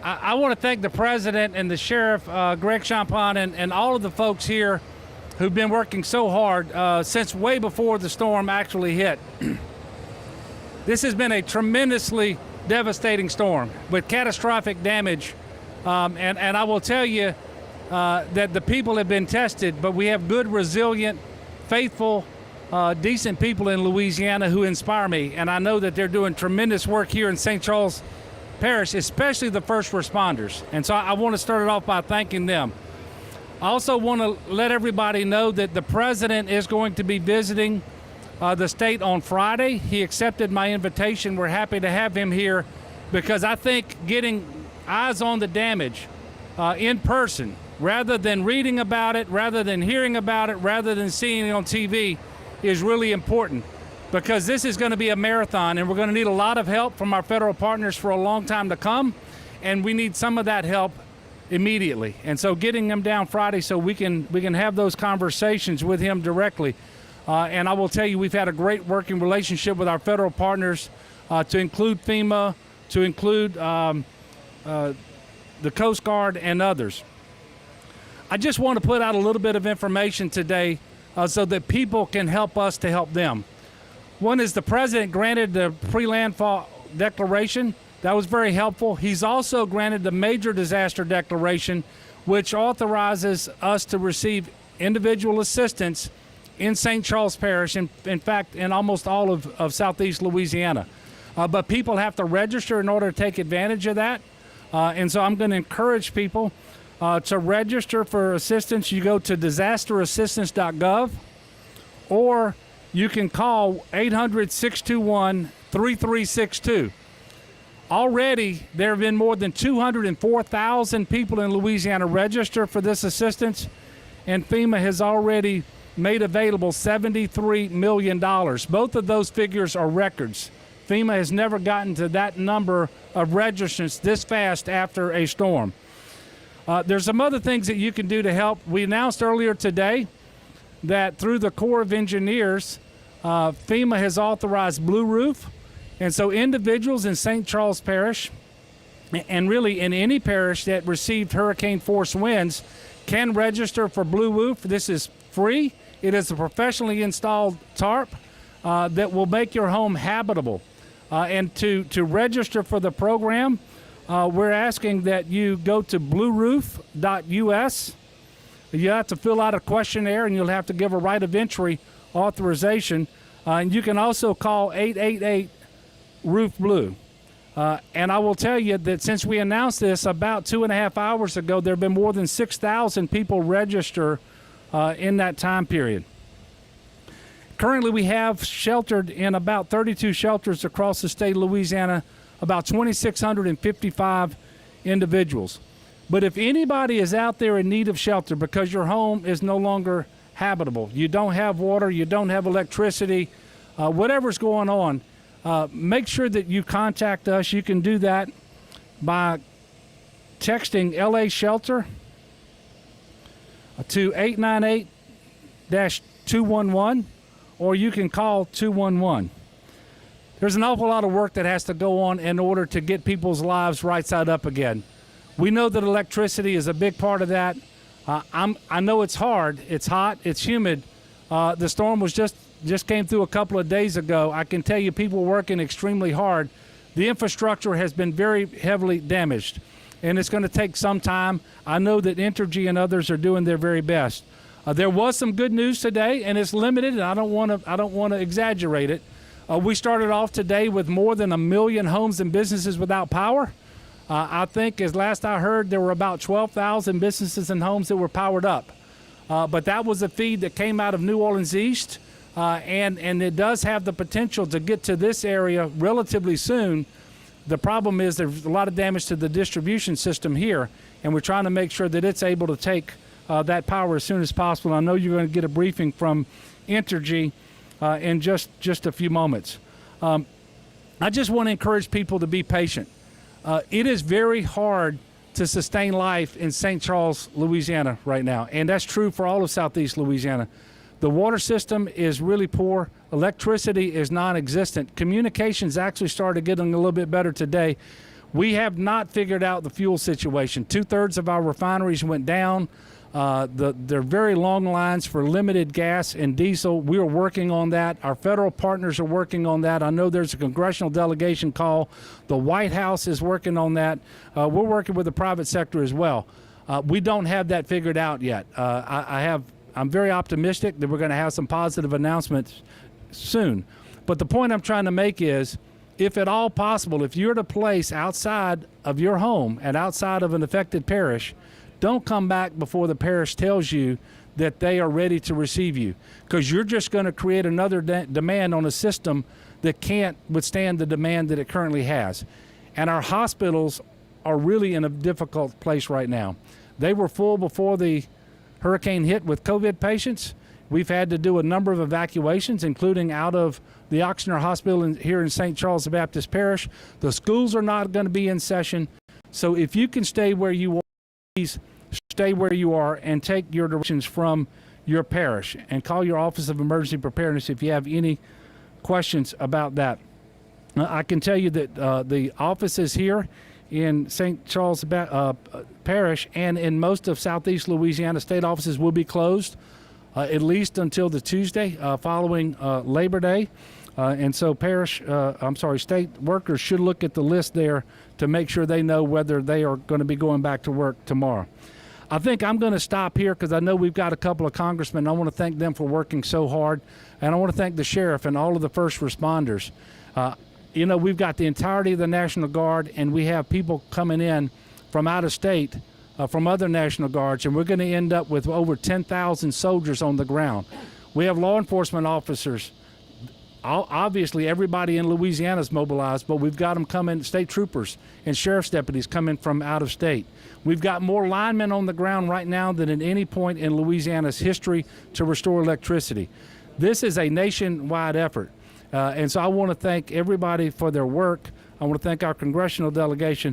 I want to thank the president and the sheriff, Greg Champagne, and all of the folks here who've been working so hard since way before the storm actually hit. This has been a tremendously devastating storm with catastrophic damage. And I will tell you that the people have been tested, but we have good, resilient, faithful, decent people in Louisiana who inspire me. And I know that they're doing tremendous work here in St. Charles Parish, especially the first responders. And so I want to start it off by thanking them. I also want to let everybody know that the president is going to be visiting the state on Friday. He accepted my invitation. We're happy to have him here because I think getting eyes on the damage in person, rather than reading about it, rather than hearing about it, rather than seeing it on TV, is really important, because this is going to be a marathon and we're going to need a lot of help from our federal partners for a long time to come, and we need some of that help immediately. And so getting them down Friday so we can have those conversations with him directly. And I will tell you, we've had a great working relationship with our federal partners, to include FEMA, to include the Coast Guard and others. I just want to put out a little bit of information today so that people can help us to help them. One is the president granted the pre-landfall declaration. That was very helpful. He's also granted the major disaster declaration, which authorizes us to receive individual assistance in St. Charles Parish, in fact, in almost all of southeast Louisiana. But people have to register in order to take advantage of that. And so I'm going to encourage people to register for assistance. You go to disasterassistance.gov, or you can call 800-621-3362. Already, there have been more than 204,000 people in Louisiana register for this assistance, and FEMA has already made available $73 million. Both of those figures are records. FEMA has never gotten to that number of registrants this fast after a storm. There's some other things that you can do to help. We announced earlier today that through the Corps of Engineers, FEMA has authorized Blue Roof. And so individuals in St. Charles Parish, and really in any parish that received hurricane force winds, can register for Blue Roof. This is free. It is a professionally installed tarp that will make your home habitable. And to register for the program, we're asking that you go to blueroof.us. You have to fill out a questionnaire, and you'll have to give a right of entry authorization. And you can also call 888-ROOF-BLUE. And I will tell you that since we announced this about 2.5 hours ago, there have been more than 6,000 people register in that time period. Currently, we have sheltered in about 32 shelters across the state of Louisiana, about 2,655 individuals. But if anybody is out there in need of shelter because your home is no longer habitable, you don't have water, you don't have electricity, whatever's going on, make sure that you contact us. You can do that by texting LA Shelter to 898-211, or you can call 211. There's an awful lot of work that has to go on in order to get people's lives right side up again. We know that electricity is a big part of that. I know it's hard, it's hot, it's humid. The storm was just came through a couple of days ago. I can tell you people are working extremely hard. The infrastructure has been very heavily damaged, and it's going to take some time. I know that Entergy and others are doing their very best. There was some good news today, and it's limited, and I don't want to exaggerate it. We started off today with more than 1 million homes and businesses without power. I think, as last I heard, there were about 12,000 businesses and homes that were powered up. But that was a feed that came out of New Orleans East, and it does have the potential to get to this area relatively soon. The problem is there's a lot of damage to the distribution system here, and we're trying to make sure that it's able to take that power as soon as possible. I know you're going to get a briefing from Entergy in just a few moments. I just want to encourage people to be patient. It is very hard to sustain life in St. Charles, Louisiana right now, and that's true for all of southeast Louisiana. The water system is really poor. Electricity is non-existent. Communications actually started getting a little bit better today. We have not figured out the fuel situation. 2/3 of our refineries went down. There are very long lines for limited gas and diesel. We are working on that. Our federal partners are working on that. I know there's a congressional delegation call. The White House is working on that. We're working with the private sector as well. We don't have that figured out yet. I'm very optimistic that we're going to have some positive announcements soon. But the point I'm trying to make is, if at all possible, if you're at a place outside of your home and outside of an affected parish, don't come back before the parish tells you that they are ready to receive you, because you're just going to create another demand on a system that can't withstand the demand that it currently has. And our hospitals are really in a difficult place right now. They were full before the hurricane hit with COVID patients. We've had to do a number of evacuations, including out of the Oxnard Hospital here in St. Charles Baptist Parish. The schools are not going to be in session. So if you can stay where you are, please stay where you are and take your directions from your parish, and call your Office of Emergency Preparedness if you have any questions about that. I can tell you that the offices here in St. Charles Parish and in most of Southeast Louisiana state offices will be closed at least until the Tuesday following Labor Day. And so state workers should look at the list there to make sure they know whether they are going to be going back to work tomorrow. I think I'm going to stop here because I know we've got a couple of congressmen. I want to thank them for working so hard. And I want to thank the sheriff and all of the first responders. We've got the entirety of the National Guard, and we have people coming in from out of state, from other National Guards, and we're going to end up with over 10,000 soldiers on the ground. We have law enforcement officers. Obviously, everybody in Louisiana is mobilized, but we've got them coming, state troopers and sheriff's deputies coming from out of state. We've got more linemen on the ground right now than at any point in Louisiana's history to restore electricity. This is a nationwide effort. And so I want to thank everybody for their work. I want to thank our congressional delegation.